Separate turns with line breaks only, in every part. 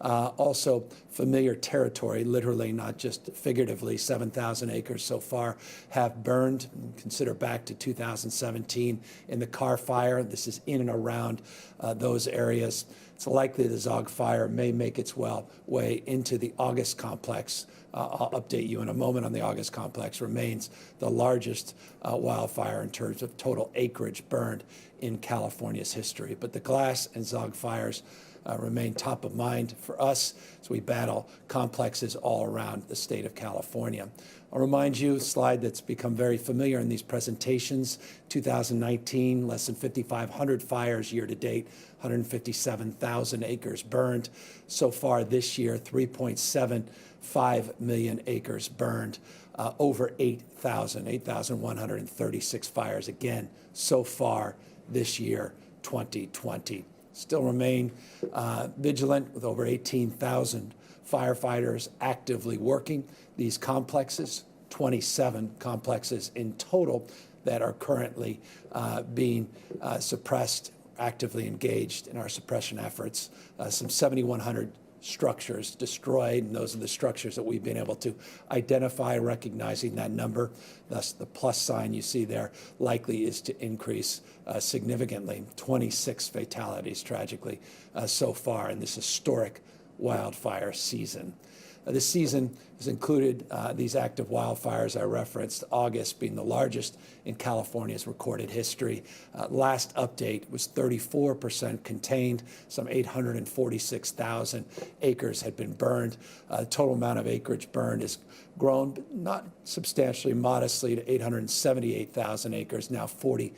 Also familiar territory, literally, not just figuratively. 7,000 acres so far have burned. Consider back to 2017 in the Carr fire. This is in and around those areas. It's likely the Zogg fire may make its way into the August complex. I'll update you in a moment on the August complex. Remains the largest wildfire in terms of total acreage burned in California's history. But the Glass and Zogg fires remain top of mind for us as we battle complexes all around the state of California. I'll remind you, a slide that's become very familiar in these presentations, 2019, less than 5,500 fires year to date, 157,000 acres burned. So far this year, 3.75 million acres burned, over 8,136 fires again so far this year, 2020. Still remain vigilant with over 18,000 firefighters actively working these complexes, 27 complexes in total that are currently being suppressed, actively engaged in our suppression efforts. Some 7,100 structures destroyed, and those are the structures that we've been able to identify, recognizing that number. Thus, the plus sign you see there likely is to increase significantly. 26 fatalities, tragically, so far in this historic wildfire season. This season has included these active wildfires I referenced, August being the largest in California's recorded history. Last update was 34% contained. Some 846,000 acres had been burned. The total amount of acreage burned has grown, but not substantially, modestly, to 878,000 acres, now 45%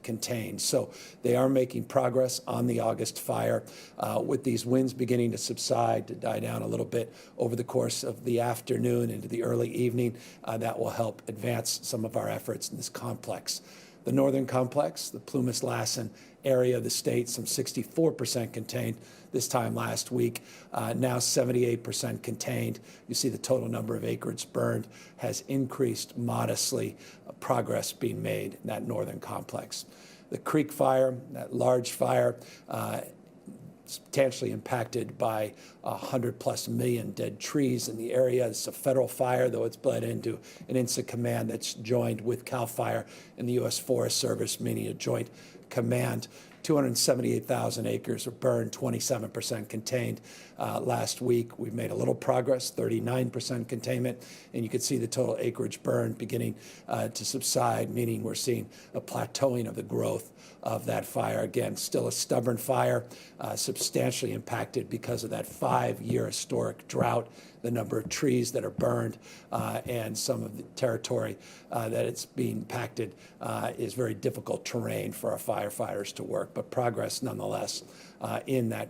contained. So they are making progress on the August fire, with these winds beginning to subside, to die down a little bit over the course of the afternoon into the early evening. That will help advance some of our efforts in this complex. The northern complex, the Plumas-Lassen area of the state, some 64% contained this time last week, now 78% contained. You see the total number of acres burned has increased modestly, progress being made in that northern complex. The Creek fire, that large fire, substantially impacted by 100+ million dead trees in the area. It's a federal fire, though it's bled into an incident command that's joined with CAL FIRE and the U.S. Forest Service, meaning a joint command. 278,000 acres were burned, 27% contained. Last week, we've made a little progress, 39% containment, and you can see the total acreage burned beginning to subside, meaning we're seeing a plateauing of the growth of that fire. Again, still a stubborn fire, substantially impacted because of that 5-year historic drought, the number of trees that are burned, and some of the territory that it's being impacted is very difficult terrain for our firefighters to work, but progress nonetheless in that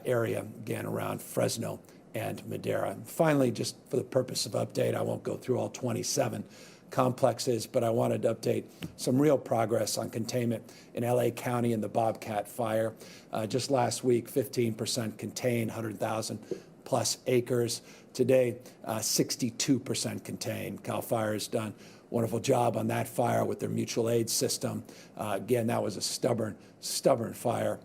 area, again, around Fresno and Madera. And finally, just for the purpose of update, I won't go through all 27 complexes, but I wanted to update some real progress on containment in LA County in the Bobcat fire. Just last week, 15% contained, 100,000+ acres. Today, 62% contained. CAL FIRE has done a wonderful job on that fire with their mutual aid system. Again, that was a stubborn fire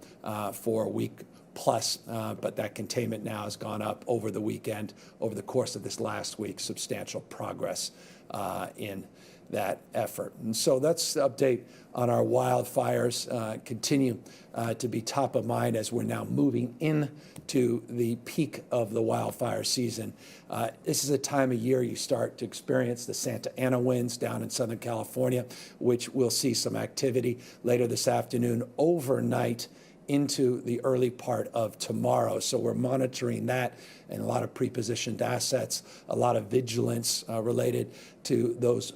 for a week plus, but that containment now has gone up over the weekend, over the course of this last week, substantial progress in that effort. And so that's the update on our wildfires. Continue to be top of mind as we're now moving into the peak of the wildfire season. This is a time of year you start to experience the Santa Ana winds down in Southern California, which we'll see some activity later this afternoon, overnight into the early part of tomorrow. So we're monitoring that and a lot of prepositioned assets, a lot of vigilance related to those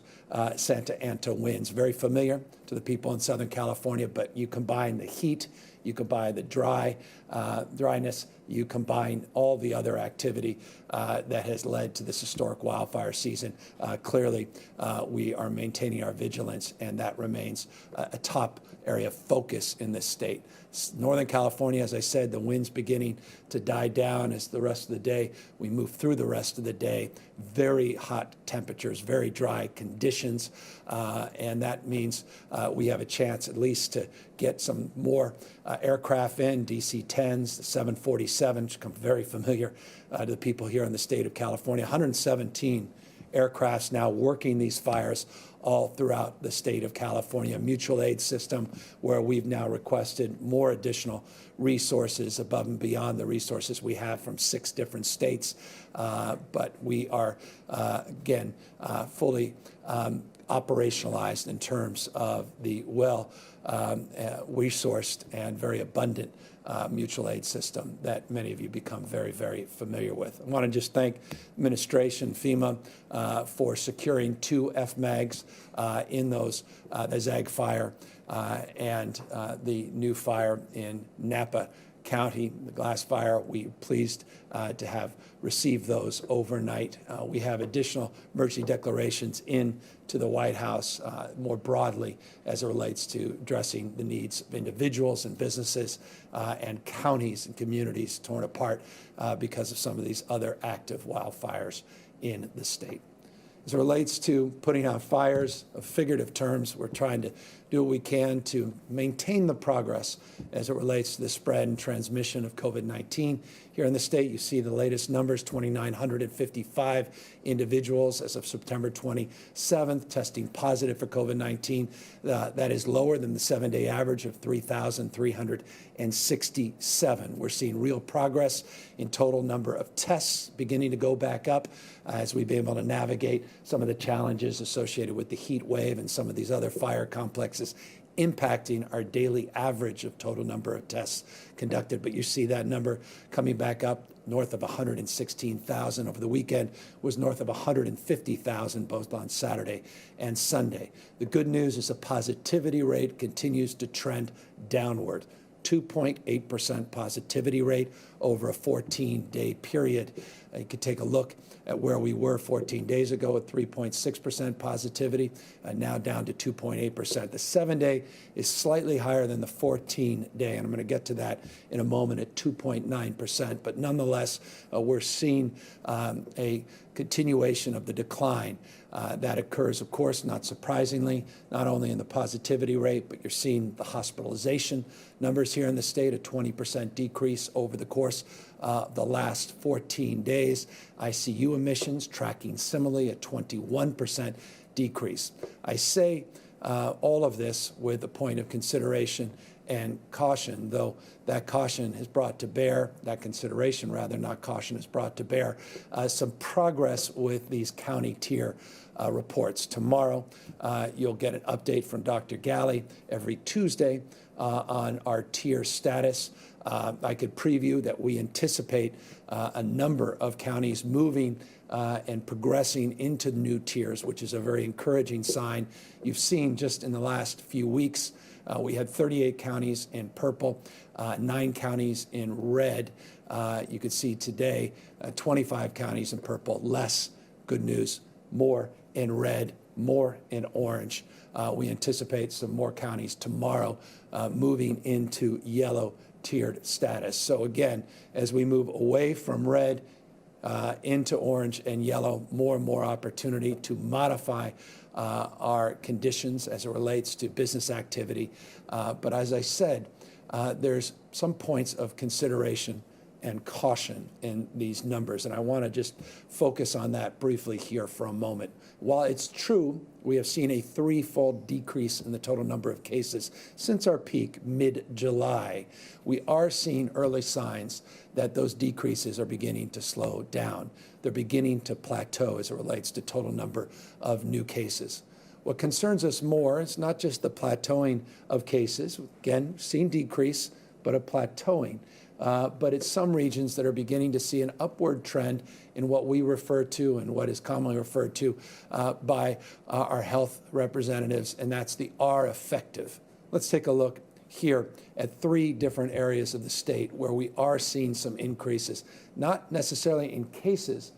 Santa Ana winds. Very familiar to the people in Southern California, but you combine the heat, you combine the dryness, you combine all the other activity that has led to this historic wildfire season. Clearly, we are maintaining our vigilance, and that remains a top area of focus in this state. Northern California, as I said, the winds beginning to die down as the rest of the day. We move through the rest of the day. Very hot temperatures, very dry conditions, and that means we have a chance at least to get some more aircraft in. DC-10 710s, the 747, which become very familiar to the people here in the state of California. 117 aircrafts now working these fires all throughout the state of California. A mutual aid system where we've now requested more additional resources above and beyond the resources we have from 6 different states. But we are, again, fully operationalized in terms of the resourced and very abundant mutual aid system that many of you become very, very familiar with. I want to just thank administration, FEMA, for securing 2 FMAGs in those, the Zag fire and the new fire in Napa County, the glass fire. We're pleased to have received those overnight. We have additional emergency declarations in to the White House more broadly as it relates to addressing the needs of individuals and businesses and counties and communities torn apart because of some of these other active wildfires in the state. As it relates to putting out fires, of figurative terms, we're trying to do what we can to maintain the progress as it relates to the spread and transmission of COVID-19. Here in the state, you see the latest numbers, 2,955 individuals as of September 27th testing positive for COVID-19. That is lower than the 7-day average of 3,367. We're seeing real progress in total number of tests beginning to go back up as we've been able to navigate some of the challenges associated with the heat wave and some of these other fire complexes impacting our daily average of total number of tests conducted. But you see that number coming back up north of 116,000 over the weekend, was north of 150,000 both on Saturday and Sunday. The good news is the positivity rate continues to trend downward. 2.8% positivity rate over a 14-day period. You could take a look at where we were 14 days ago at 3.6% positivity, now down to 2.8%. The 7-day is slightly higher than the 14-day, and I'm going to get to that in a moment at 2.9%. But nonetheless, we're seeing a continuation of the decline that occurs, of course, not surprisingly, not only in the positivity rate, but you're seeing the hospitalization numbers here in the state, a 20% decrease over the course of the last 14 days. ICU admissions tracking similarly at 21% decrease. I say all of this with a point of consideration and caution, though that caution has brought to bear, that consideration rather, not caution, has brought to bear some progress with these county tier reports. Tomorrow, you'll get an update from Dr. Galley every Tuesday on our tier status. I could preview that we anticipate a number of counties moving and progressing into new tiers, which is a very encouraging sign. You've seen just in the last few weeks, we had 38 counties in purple, 9 counties in red. You could see today 25 counties in purple, less, good news, more in red, more in orange. We anticipate some more counties tomorrow moving into yellow tiered status. So again, as we move away from red into orange and yellow, more and more opportunity to modify our conditions as it relates to business activity. But as I said, there's some points of consideration and caution in these numbers, and I want to just focus on that briefly here for a moment. While it's true we have seen a 3-fold decrease in the total number of cases since our peak mid-July, we are seeing early signs that those decreases are beginning to slow down. They're beginning to plateau as it relates to total number of new cases. What concerns us more is not just the plateauing of cases, again, seen decrease, but a plateauing. But it's some regions that are beginning to see an upward trend in what we refer to and what is commonly referred to by our health representatives, and that's the R effective. Let's take a look here at 3 different areas of the state where we are seeing some increases, not necessarily in cases,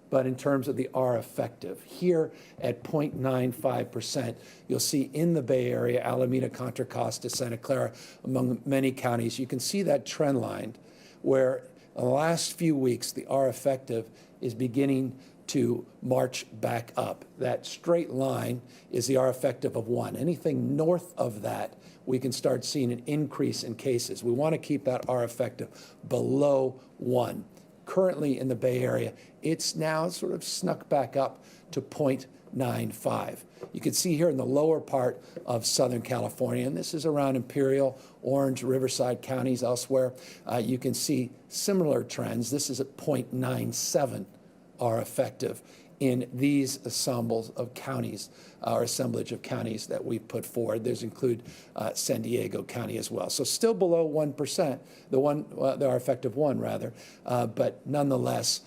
but in terms of the R effective. Here at 0.95%, you'll see in the Bay Area, Alameda, Contra Costa, Santa Clara, among many counties, you can see that trend line where in the last few weeks, the R effective is beginning to march back up. That straight line is the R effective of 1. Anything north of that, we can start seeing an increase in cases. We want to keep that R effective below 1. Currently in the Bay Area, it's now sort of snuck back up to 0.95. You can see here in the lower part of Southern California, and this is around Imperial, Orange, Riverside counties, elsewhere, you can see similar trends. This is at 0.97 are effective in these ensembles of counties, or assemblage of counties that we put forward. Those include San Diego County as well. So still below 1%, the R effective 1 rather, but nonetheless,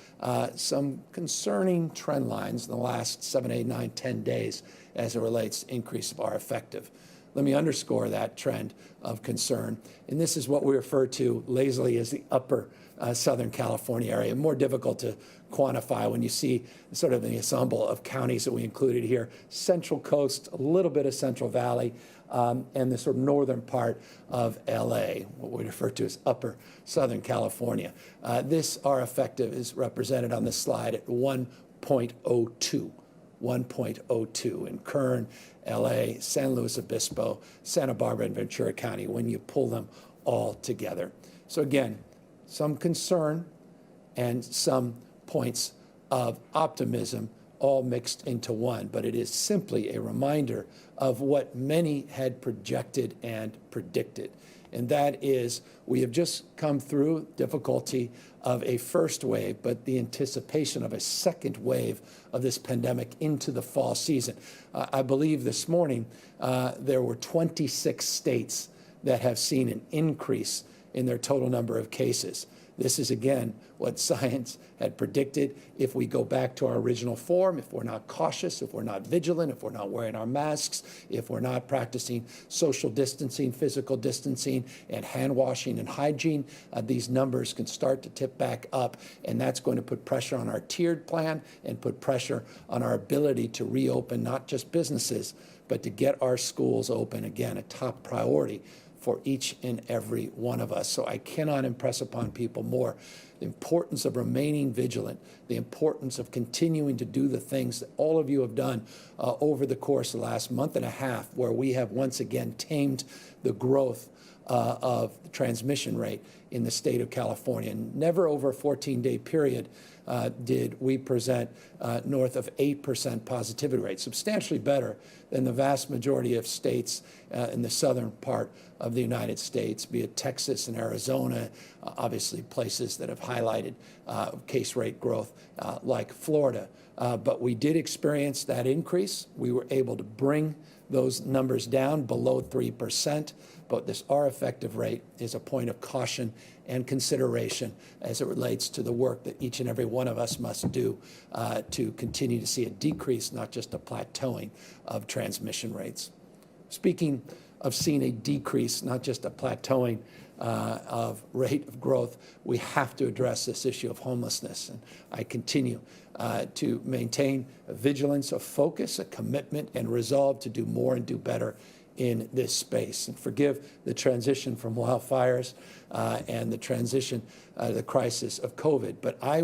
some concerning trend lines in the last 7, 8, 9, 10 days as it relates to increase of R effective. Let me underscore that trend of concern. And this is what we refer to lazily as the upper Southern California area. More difficult to quantify when you see sort of the ensemble of counties that we included here. Central Coast, a little bit of Central Valley, and the sort of northern part of LA, what we refer to as upper Southern California. This R effective is represented on this slide at 1.02. 1.02 in Kern, LA, San Luis Obispo, Santa Barbara, and Ventura County when you pull them all together. So again, some concern and some points of optimism all mixed into one, but it is simply a reminder of what many had projected and predicted. And that is, we have just come through difficulty of a first wave, but the anticipation of a second wave of this pandemic into the fall season. I believe this morning there were 26 states that have seen an increase in their total number of cases. This is, again, what science had predicted. If we go back to our original form, if we're not cautious, if we're not vigilant, if we're not wearing our masks, if we're not practicing social distancing, physical distancing, and hand washing and hygiene, these numbers can start to tip back up, and that's going to put pressure on our tiered plan and put pressure on our ability to reopen not just businesses, but to get our schools open, again, a top priority for each and every one of us. So I cannot impress upon people more the importance of remaining vigilant, the importance of continuing to do the things that all of you have done over the course of the last month and a half, where we have once again tamed the growth of the transmission rate in the state of California. Never over a 14-day period did we present north of 8% positivity rate, substantially better than the vast majority of states in the southern part of the United States, be it Texas and Arizona, obviously places that have highlighted case rate growth like Florida. But we did experience that increase. We were able to bring those numbers down below 3%, but this R effective rate is a point of caution and consideration as it relates to the work that each and every one of us must do to continue to see a decrease, not just a plateauing of transmission rates. Speaking of seeing a decrease, not just a plateauing of rate of growth, we have to address this issue of homelessness. And I continue to maintain a vigilance, a focus, a commitment, and resolve to do more and do better in this space. And forgive the transition from wildfires and the transition, the crisis of COVID, but I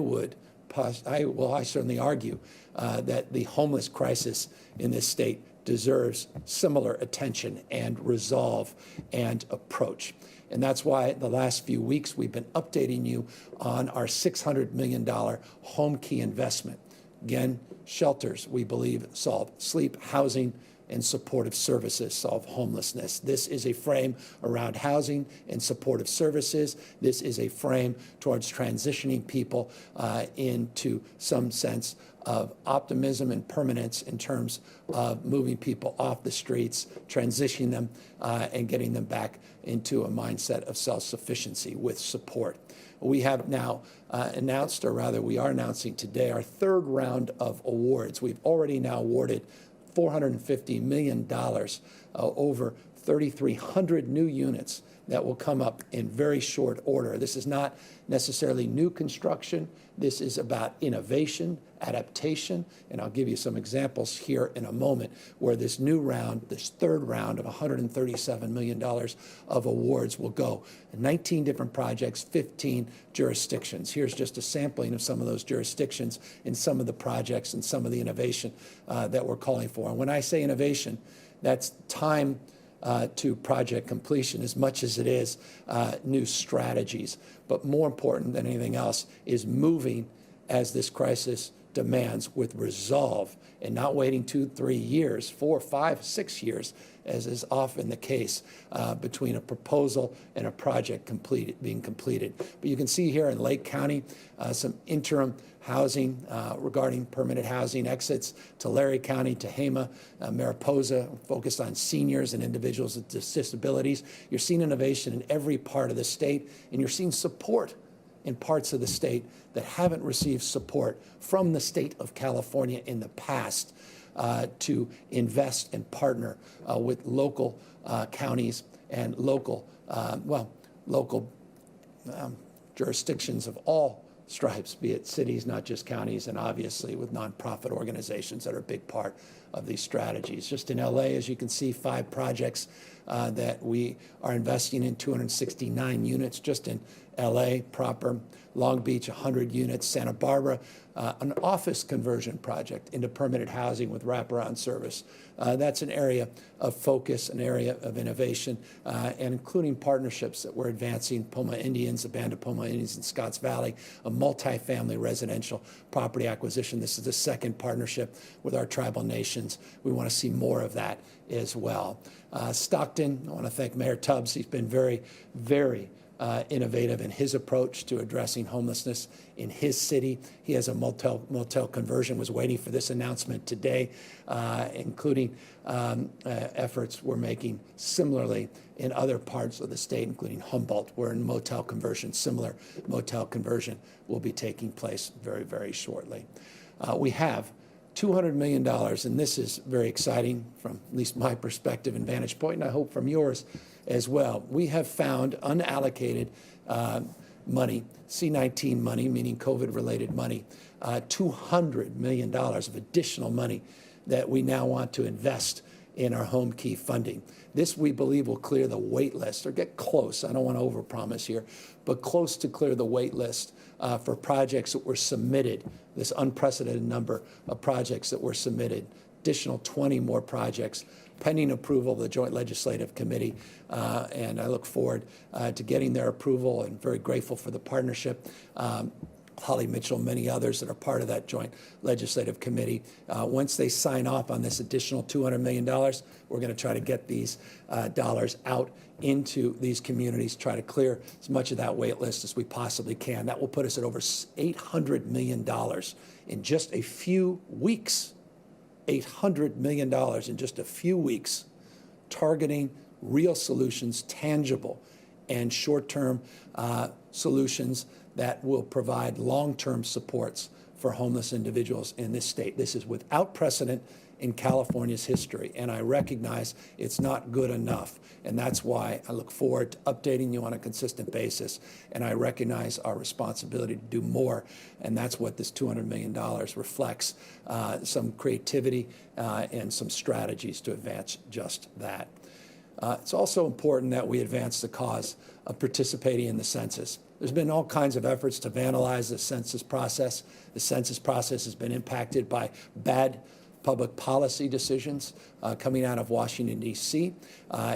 certainly argue that the homeless crisis in this state deserves similar attention and resolve and approach. And that's why the last few weeks we've been updating you on our $600 million home key investment. Again, shelters, we believe, solve sleep, housing, and supportive services solve homelessness. This is a frame around housing and supportive services. This is a frame towards transitioning people into some sense of optimism and permanence in terms of moving people off the streets, transitioning them, and getting them back into a mindset of self-sufficiency with support. We have now announced, or rather we are announcing today, our third round of awards. We've already now awarded $450 million, over 3,300 new units that will come up in very short order. This is not necessarily new construction. This is about innovation, adaptation, and I'll give you some examples here in a moment where this new round, this third round of $137 million of awards will go. 19 different projects, 15 jurisdictions. Here's just a sampling of some of those jurisdictions and some of the projects and some of the innovation that we're calling for. And when I say innovation, that's time to project completion as much as it is new strategies. But more important than anything else is moving as this crisis demands with resolve and not waiting 2, 3 years, 4, 5, 6 years, as is often the case between a proposal and a project being completed. But you can see here in Lake County some interim housing regarding permanent housing exits to Larry County, Tehama, Mariposa, focused on seniors and individuals with disabilities. You're seeing innovation in every part of the state, and you're seeing support in parts of the state that haven't received support from the state of California in the past to invest and partner with local counties and local jurisdictions of all stripes, be it cities, not just counties, and obviously with nonprofit organizations that are a big part of these strategies. Just in LA, as you can see, 5 projects that we are investing in, 269 units just in LA proper, Long Beach, 100 units, Santa Barbara, an office conversion project into permanent housing with wraparound service. That's an area of focus, an area of innovation, and including partnerships that we're advancing, Poma Indians, the Band of Poma Indians in Scotts Valley, a multifamily residential property acquisition. This is the second partnership with our tribal nations. We want to see more of that as well. Stockton, I want to thank Mayor Tubbs. He's been very, very innovative in his approach to addressing homelessness in his city. He has a motel conversion, was waiting for this announcement today, including efforts we're making similarly in other parts of the state, including Humboldt, where in motel conversion, similar motel conversion will be taking place very, very shortly. We have $200 million, and this is very exciting from at least my perspective and vantage point, and I hope from yours as well. We have found unallocated money, C-19 money, meaning COVID-related money, $200 million of additional money that we now want to invest in our home key funding. This, we believe, will clear the wait list, or get close. I don't want to overpromise here, but close to clear the wait list for projects that were submitted, this unprecedented number of projects that were submitted, additional 20 more projects pending approval of the Joint Legislative Committee, and I look forward to getting their approval and very grateful for the partnership. Holly Mitchell, many others that are part of that Joint Legislative Committee. Once they sign off on this additional $200 million, we're going to try to get these dollars out into these communities, try to clear as much of that wait list as we possibly can. That will put us at over $800 million in just a few weeks. $800 million in just a few weeks, targeting real solutions, tangible and short-term solutions that will provide long-term supports for homeless individuals in this state. This is without precedent in California's history, and I recognize it's not good enough, and that's why I look forward to updating you on a consistent basis, and I recognize our responsibility to do more, and that's what this $200 million reflects, some creativity and some strategies to advance just that. It's also important that we advance the cause of participating in the census. There's been all kinds of efforts to vandalize the census process. The census process has been impacted by bad public policy decisions coming out of Washington, D.C.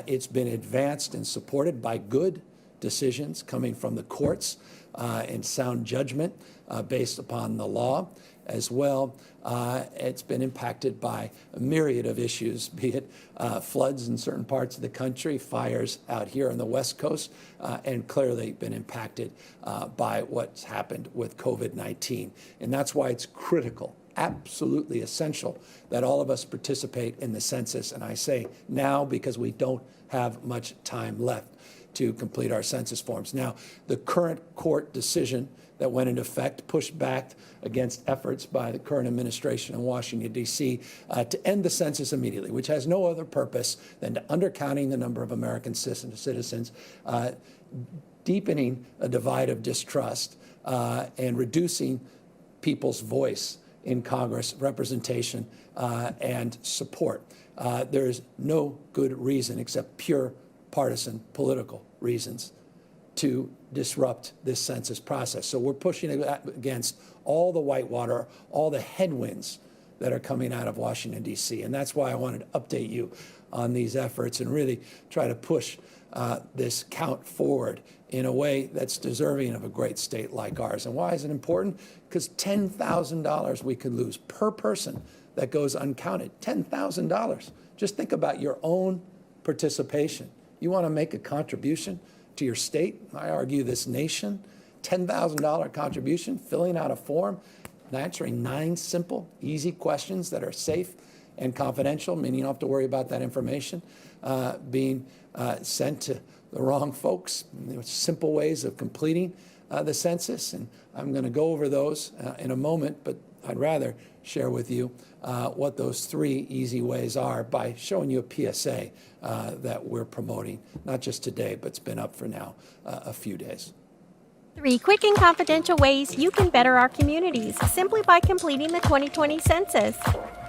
It's been advanced and supported by good decisions coming from the courts and sound judgment based upon the law as well. It's been impacted by a myriad of issues, be it floods in certain parts of the country, fires out here on the West Coast, and clearly been impacted by what's happened with COVID-19. And that's why it's critical, absolutely essential, that all of us participate in the census. And I say now because we don't have much time left. to complete our census forms. Now, the current court decision that went into effect pushed back against efforts by the current administration in Washington, D.C. To end the census immediately, which has no other purpose than to undercounting the number of American citizens, deepening a divide of distrust, and reducing people's voice in Congress, representation, and support. There is no good reason except pure partisan political reasons to disrupt this census process. So we're pushing against all the whitewater, all the headwinds that are coming out of Washington, D.C. And that's why I wanted to update you on these efforts and really try to push this count forward in a way that's deserving of a great state like ours. And why is it important? Because $10,000 we could lose per person that goes uncounted. $10,000. Just think about your own participation. You want to make a contribution to your state, I argue this nation, $10,000 contribution, filling out a form, and answering 9 simple, easy questions that are safe and confidential, meaning you don't have to worry about that information being sent to the wrong folks. There are simple ways of completing the census, and I'm going to go over those in a moment, but I'd rather share with you what those 3 easy ways are by showing you a PSA that we're promoting, not just today, but it's been up for now a few days.
3 quick and confidential ways you can better our communities simply by completing the 2020 census.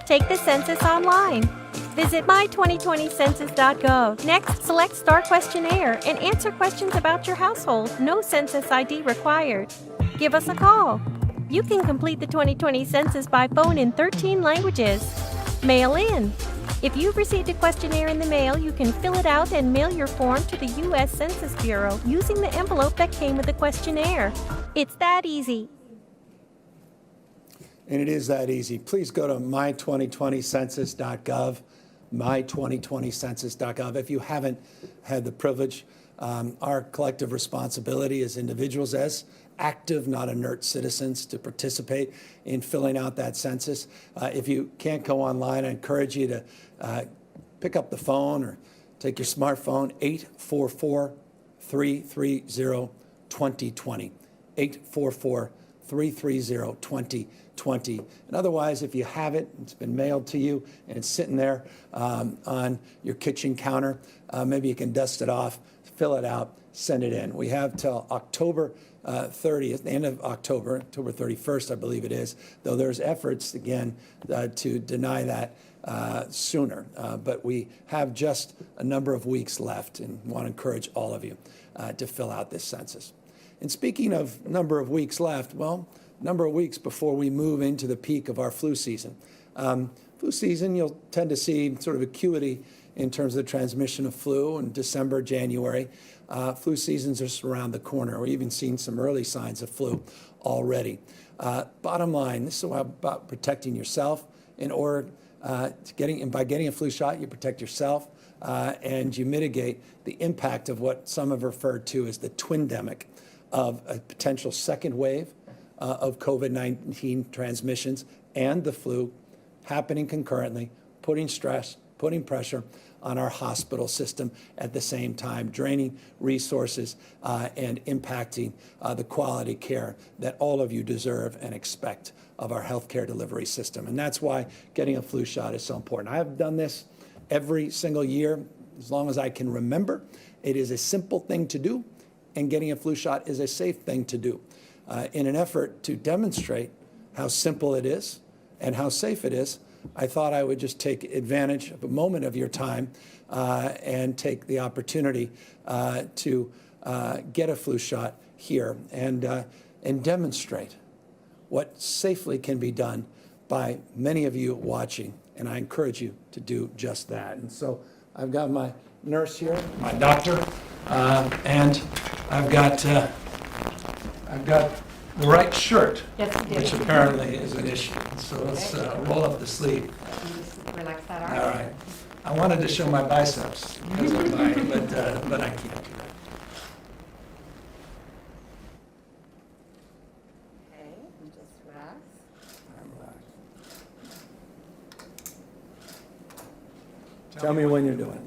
Take the census online. Visit my2020census.gov. Next, select Start Questionnaire and answer questions about your household. No census ID required. Give us a call. You can complete the 2020 census by phone in 13 languages. Mail in. If you've received a questionnaire in the mail, you can fill it out and mail your form to the U.S. Census Bureau using the envelope that came with the questionnaire. It's that easy.
And it is that easy. Please go to my2020census.gov, my2020census.gov. If you haven't had the privilege, our collective responsibility as individuals, as active, not inert citizens, to participate in filling out that census. If you can't go online, I encourage you to pick up the phone or take your smartphone, 844-330-2020, 844-330-2020. And otherwise, if you have it, it's been mailed to you, and it's sitting there on your kitchen counter, maybe you can dust it off, fill it out, send it in. We have till October 30th, the end of October, October 31st, I believe it is, though there's efforts, again, to deny that sooner. But we have just a number of weeks left and want to encourage all of you to fill out this census. And speaking of number of weeks left, well, number of weeks before we move into the peak of our flu season. Flu season, you'll tend to see sort of acuity in terms of the transmission of flu in December, January. Flu season's just around the corner. We're even seeing some early signs of flu already. Bottom line, this is about protecting yourself in order by getting a flu shot, you protect yourself and you mitigate the impact of what some have referred to as the twindemic of a potential second wave of COVID-19 transmissions and the flu happening concurrently, putting stress, putting pressure on our hospital system at the same time, draining resources and impacting the quality care that all of you deserve and expect of our healthcare delivery system. And that's why getting a flu shot is so important. I have done this every single year as long as I can remember. It is a simple thing to do, and getting a flu shot is a safe thing to do. In an effort to demonstrate how simple it is and how safe it is, I thought I would just take advantage of a moment of your time and take the opportunity to get a flu shot here and demonstrate what safely can be done by many of you watching. And I encourage you to do just that. And so I've got my nurse here, my doctor, and I've got the right shirt, which apparently is an issue. So let's roll up the sleeve.
Just relax that arm.
All right. I wanted to show my biceps because of mine, but I can't do that.
Okay, and just relax.
Tell me when you're doing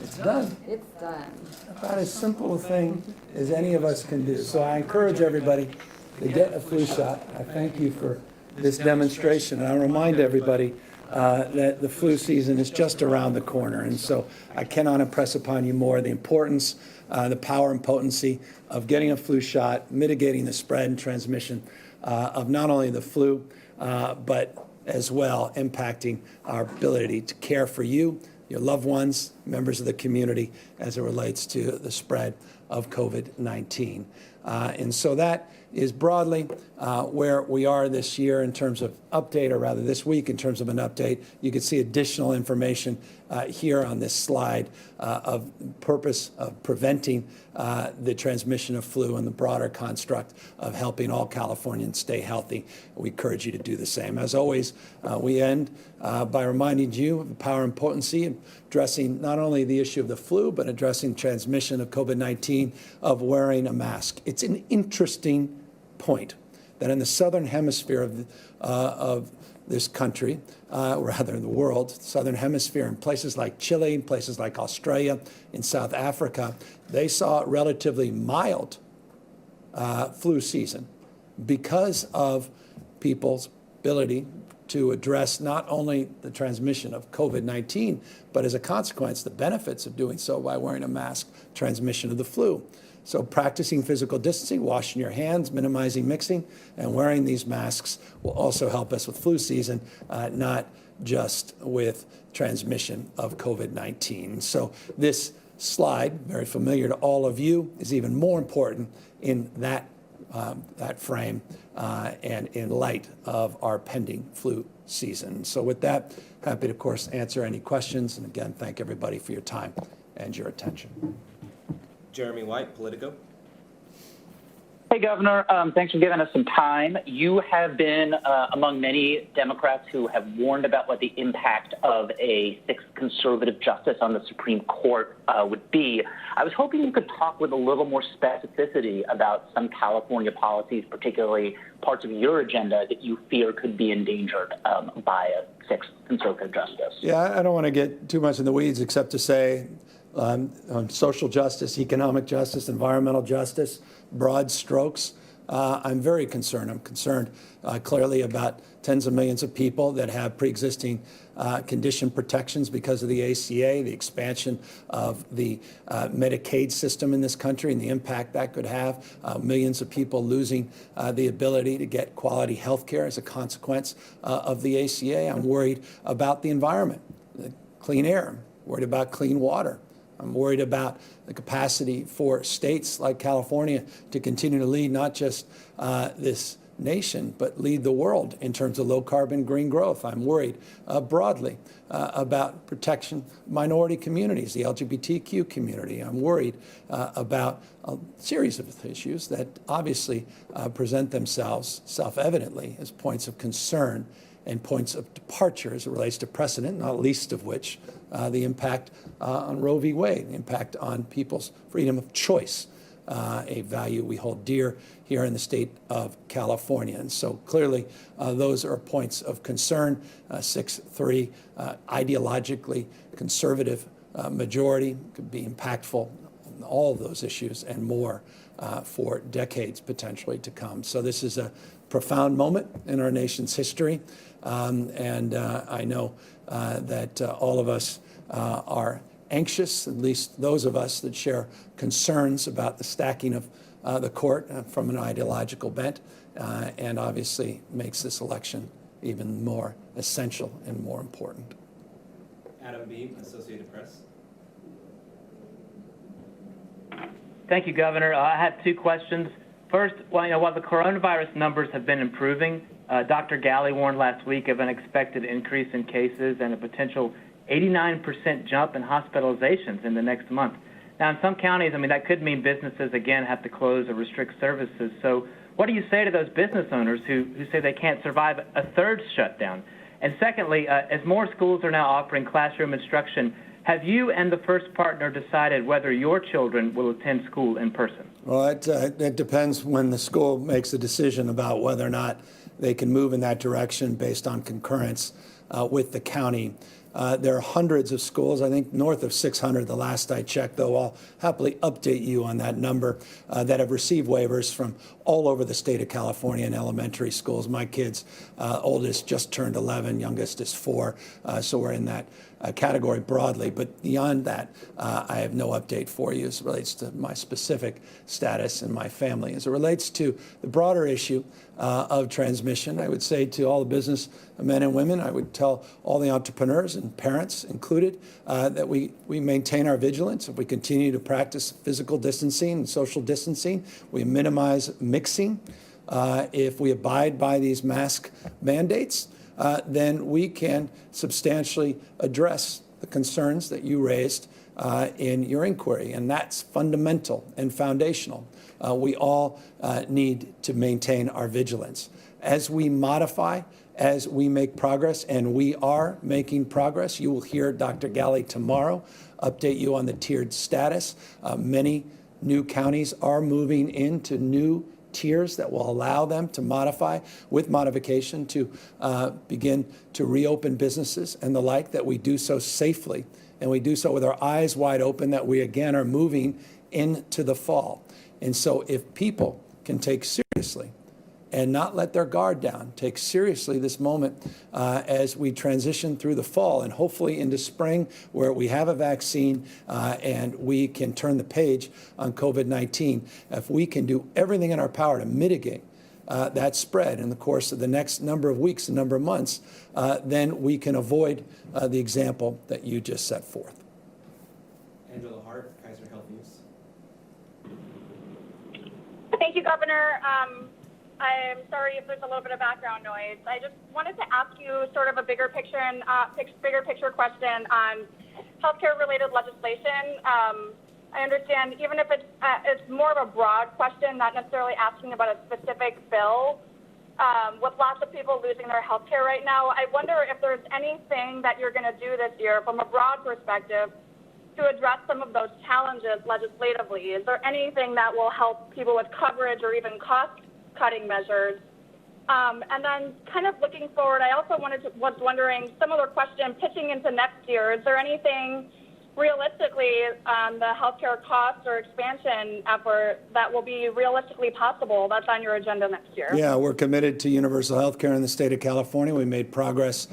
it. It's done.
It's done.
About as simple a thing as any of us can do. So I encourage everybody to get a flu shot. I thank you for this demonstration. And I remind everybody that the flu season is just around the corner. And so I cannot impress upon you more the importance, the power and potency of getting a flu shot, mitigating the spread and transmission of not only the flu, but as well impacting our ability to care for you, your loved ones, members of the community, as it relates to the spread of COVID-19. And so that is broadly where we are this year in terms of update, or rather this week in terms of an update. You can see additional information here on this slide of purpose of preventing the transmission of flu and the broader construct of helping all Californians stay healthy. We encourage you to do the same. As always, we end by reminding you of the power and potency of addressing not only the issue of the flu, but addressing transmission of COVID-19 of wearing a mask. It's an interesting point that in the southern hemisphere of this country, rather the world, southern hemisphere, in places like Chile, in places like Australia, in South Africa, they saw a relatively mild flu season because of people's ability to address not only the transmission of COVID-19, but as a consequence, the benefits of doing so by wearing a mask, transmission of the flu. So practicing physical distancing, washing your hands, minimizing mixing, and wearing these masks will also help us with flu season, not just with transmission of COVID-19. So this slide, very familiar to all of you, is even more important in that frame and in light of our pending flu season. So with that, happy to, of course, answer any questions. And again, thank everybody for your time and your attention.
Jeremy White, Politico.
Hey, Governor. Thanks for giving us some time. You have been among many Democrats who have warned about what the impact of a sixth conservative justice on the Supreme Court would be. I was hoping you could talk with a little more specificity about some California policies, particularly parts of your agenda that you fear could be endangered by a sixth conservative justice.
Yeah, I don't want to get too much in the weeds, except to say on social justice, economic justice, environmental justice, broad strokes, I'm very concerned. I'm concerned clearly about tens of millions of people that have pre-existing condition protections because of the ACA, the expansion of the Medicaid system in this country and the impact that could have, millions of people losing the ability to get quality health care as a consequence of the ACA. I'm worried about the environment, the clean air, I'm worried about clean water. I'm worried about the capacity for states like California to continue to lead not just this nation, but lead the world in terms of low carbon green growth. I'm worried broadly about protection of minority communities, the LGBTQ community. I'm worried about a series of issues that obviously present themselves self-evidently as points of concern and points of departure as it relates to precedent, not least of which the impact on Roe v. Wade, the impact on people's freedom of choice, a value we hold dear here in the state of California. And so clearly those are points of concern. 6-3, ideologically conservative majority could be impactful on all of those issues and more for decades potentially to come. So this is a profound moment in our nation's history. And I know that all of us are anxious, at least those of us that share concerns about the stacking of the court from an ideological bent, and obviously makes this election even more essential and more important.
Adam Beam, Associated Press.
Thank you, Governor. I have two questions. First, while the coronavirus numbers have been improving, Dr. Galley warned last week of an expected increase in cases and a potential 89% jump in hospitalizations in the next month. Now, in some counties, that could mean businesses, again, have to close or restrict services. So what do you say to those business owners who say they can't survive a third shutdown? And secondly, as more schools are now offering classroom instruction, have you and the first partner decided whether your children will attend school in person?
Well, it depends when the school makes a decision about whether or not they can move in that direction based on concurrence with the county. There are hundreds of schools, I think north of 600 the last I checked, though I'll happily update you on that number, that have received waivers from all over the state of California in elementary schools. My kids, oldest just turned 11, youngest is 4, so we're in that category broadly. But beyond that, I have no update for you as it relates to my specific status and my family. As it relates to the broader issue of transmission, I would say to all the business men and women, I would tell all the entrepreneurs and parents included that we maintain our vigilance. If we continue to practice physical distancing and social distancing, we minimize mixing. If we abide by these mask mandates, then we can substantially address the concerns that you raised in your inquiry, and that's fundamental and foundational. We all need to maintain our vigilance. As we modify, as we make progress, and we are making progress, you will hear Dr. Galley tomorrow update you on the tiered status. Many new counties are moving into new tiers that will allow them to modify with modification to begin to reopen businesses and the like, that we do so safely and we do so with our eyes wide open, that we again are moving into the fall. And so if people can take seriously and not let their guard down, take seriously this moment as we transition through the fall and hopefully into spring, where we have a vaccine and we can turn the page on COVID-19. If we can do everything in our power to mitigate that spread in the course of the next number of weeks and number of months, then we can avoid the example that you just set forth.
Angela Hart, Kaiser Health News.
Thank you, Governor. I'm sorry if there's a little bit of background noise. I just wanted to ask you sort of a bigger picture question on healthcare-related legislation. I understand, even if it's more of a broad question, not necessarily asking about a specific bill, with lots of people losing their health care right now, I wonder if there's anything that you're going to do this year from a broad perspective to address some of those challenges legislatively. Is there anything that will help people with coverage or even cost-cutting measures? And then kind of looking forward, I also was wondering, similar question, pitching into next year, is there anything realistically on the healthcare cost or expansion effort that will be realistically possible that's on your agenda next year?
Yeah, we're committed to universal health care in the state of California. We made progress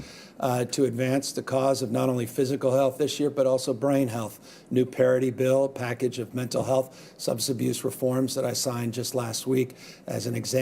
to advance the cause of not only physical health this year, but also brain health. New parity bill, package of mental health, substance abuse reforms that I signed just last week as an example.